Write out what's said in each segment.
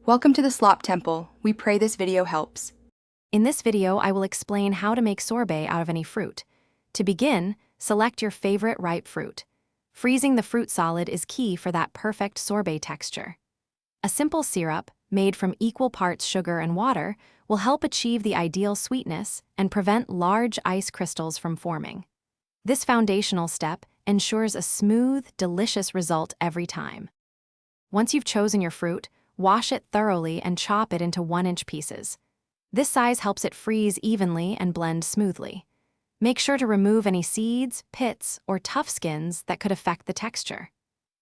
Welcome to the Slop Temple. We pray this video helps. In this video, I will explain how to make sorbet out of any fruit. To begin, select your favorite ripe fruit. Freezing the fruit solid is key for that perfect sorbet texture. A simple syrup, made from equal parts sugar and water, will help achieve the ideal sweetness and prevent large ice crystals from forming. This foundational step ensures a smooth, delicious result every time. Once you've chosen your fruit, wash it thoroughly and chop it into 1-inch pieces. This size helps it freeze evenly and blend smoothly. Make sure to remove any seeds, pits, or tough skins that could affect the texture.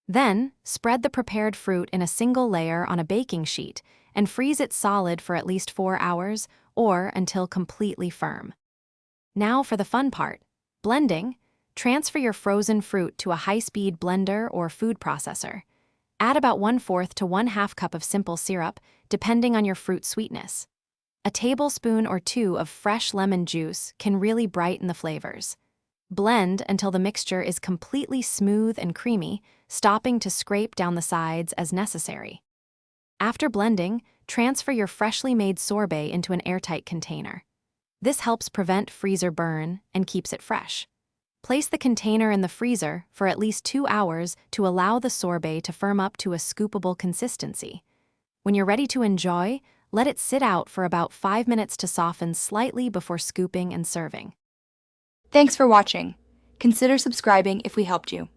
Then, spread the prepared fruit in a single layer on a baking sheet and freeze it solid for at least 4 hours or until completely firm. Now for the fun part, blending. Transfer your frozen fruit to a high-speed blender or food processor. Add about 1/4 to 1/2 cup of simple syrup, depending on your fruit sweetness. A tablespoon or 2 of fresh lemon juice can really brighten the flavors. Blend until the mixture is completely smooth and creamy, stopping to scrape down the sides as necessary. After blending, transfer your freshly made sorbet into an airtight container. This helps prevent freezer burn and keeps it fresh. Place the container in the freezer for at least 2 hours to allow the sorbet to firm up to a scoopable consistency. When you're ready to enjoy, let it sit out for about 5 minutes to soften slightly before scooping and serving. Thanks for watching. Consider subscribing if we helped you.